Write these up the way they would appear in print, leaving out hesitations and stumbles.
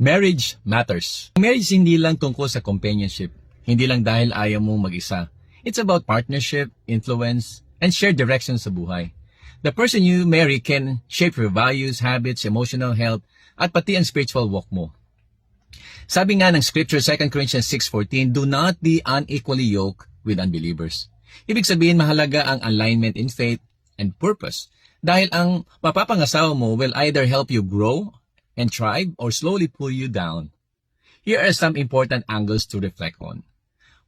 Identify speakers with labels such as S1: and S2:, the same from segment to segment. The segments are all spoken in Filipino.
S1: Marriage matters. Marriage hindi lang tungkol sa companionship. Hindi lang dahil ayaw mong mag-isa. It's about partnership, influence, and shared direction sa buhay. The person you marry can shape your values, habits, emotional health, at pati ang spiritual walk mo. Sabi nga ng scripture 2 Corinthians 6:14, do not be unequally yoked with unbelievers. Ibig sabihin mahalaga ang alignment in faith and purpose. Dahil ang mapapangasawa mo will either help you grow and thrive or slowly pull you down. Here are some important angles to reflect on.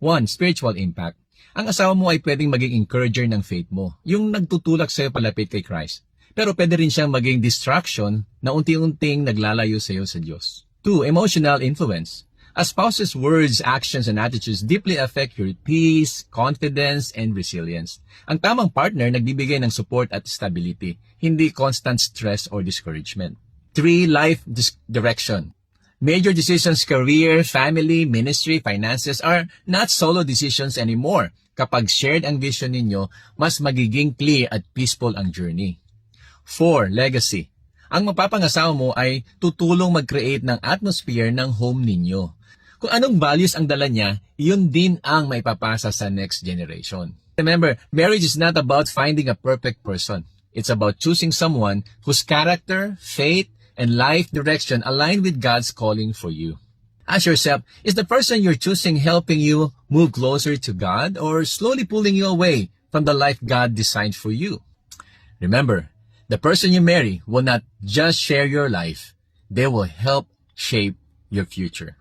S1: 1. Spiritual impact. Ang asawa mo ay pwedeng maging encourager ng faith mo, yung nagtutulak sa'yo palapit kay Christ. Pero pwede rin siyang maging distraction na unti-unting naglalayo sa'yo sa Diyos. 2. Emotional influence. A spouse's words, actions, and attitudes deeply affect your peace, confidence, and resilience. Ang tamang partner nagbibigay ng support at stability, hindi constant stress or discouragement. 3. Life direction. Major decisions, career, family, ministry, finances are not solo decisions anymore. Kapag shared ang vision ninyo, mas magiging clear at peaceful ang journey. 4. Legacy. Ang mapapangasawa mo ay tutulong mag-create ng atmosphere ng home ninyo. Kung anong values ang dala niya, yun din ang maipapasa sa next generation. Remember, marriage is not about finding a perfect person. It's about choosing someone whose character, faith, and life direction align with God's calling for you. Ask yourself, is the person you're choosing helping you move closer to God or slowly pulling you away from the life God designed for you? Remember, the person you marry will not just share your life, they will help shape your future.